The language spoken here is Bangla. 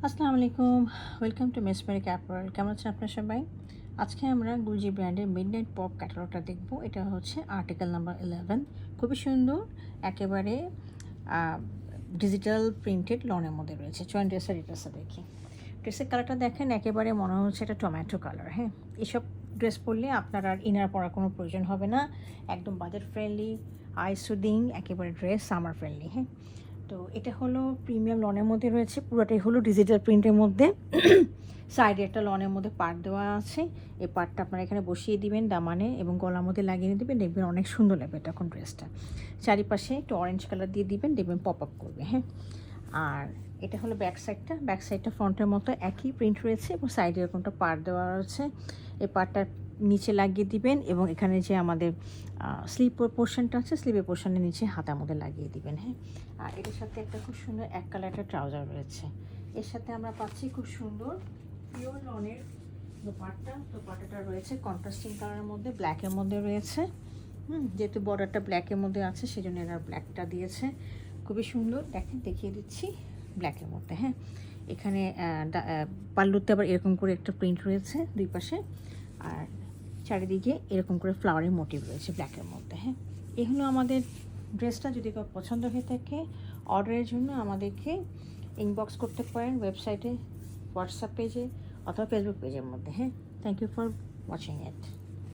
আসসালামু আলাইকুম, ওয়েলকাম টু মেসমেরিক অ্যাপারেল। কেমন আছেন আপনার সবাই? আজকে আমরা গুলজি ব্র্যান্ডের মিডনাইট পপ ক্যাটালগটা দেখব। এটা হচ্ছে আর্টিকেল নাম্বার 11। খুবই সুন্দর, একেবারে ডিজিটাল প্রিন্টেড লনের মধ্যে রয়েছে। চয়েন ড্রেসের ডিটেলসটা দেখি। ড্রেসের কালারটা দেখেন, একেবারে মনে হচ্ছে এটা টমেটো কালার। হ্যাঁ, এসব ড্রেস পরলে আপনার আর ইনার পরার কোনো প্রয়োজন হবে না। একদম বাজেট ফ্রেন্ডলি, আই সুদিং একেবারে ড্রেস, সামার ফ্রেন্ডলি। হ্যাঁ, তো এটা হলো প্রিমিয়াম লনের মধ্যে রয়েছে, পুরোটাই হলো ডিজিটাল প্রিন্টের মধ্যে। সাইডে একটা লনের মধ্যে পার্ট দেওয়া আছে। এই পার্টটা আপনারা এখানে বসিয়ে দিবেন দামানে এবং গলার মধ্যে লাগিয়ে দিবেন, দেখবেন অনেক সুন্দর লাগবে তখন ড্রেসটা। চারিপাশে একটু অরেঞ্জ কালার দিয়ে দিবেন, দেখবেন পপ আপ করবে। হ্যাঁ, আর এটা হলো ব্যাক সাইডটা ফ্রন্টের মতো একই প্রিন্ট রয়েছে এবং সাইডে এরকমটা পার্ট দেওয়া আছে। এই পার্টটা নিচে লাগিয়ে দিবেন এবং এখানে যে আমাদের স্লিপের পোর্শনটা আছে, স্লিপের পোর্শনের নিচে হাতার মধ্যে লাগিয়ে দিবেন। হ্যাঁ, আর এটার সাথে একটা খুব সুন্দর এক কালার একটা ট্রাউজার রয়েছে। এর সাথে আমরা পাচ্ছি খুব সুন্দর পিওর লনের দোপাট্টাটা রয়েছে কন্ট্রাস্টিং কালারের মধ্যে, ব্ল্যাকের মধ্যে রয়েছে। যেহেতু বর্ডারটা ব্ল্যাকের মধ্যে আছে সেজন্য এরা ব্ল্যাকটা দিয়েছে। খুবই সুন্দর, দেখেন দেখিয়ে দিচ্ছি ব্ল্যাকের মধ্যে। হ্যাঁ, এখানে পাল্লুতে আবার এরকম করে একটা প্রিন্ট রয়েছে দুই পাশে, আর চারিদিকে এরকম করে ফ্লাওয়ারের মোটিভ রয়েছে ব্ল্যাকের মধ্যে। হ্যাঁ, এই হলো আমাদের ড্রেসটা। যদি কেউ পছন্দ হয়ে থাকে, অর্ডারের জন্য আমাদেরকে ইনবক্স করতে পারেন ওয়েবসাইটে, হোয়াটসঅ্যাপ পেজে অথবা ফেসবুক পেজের মধ্যে। হ্যাঁ, thank you for watching it.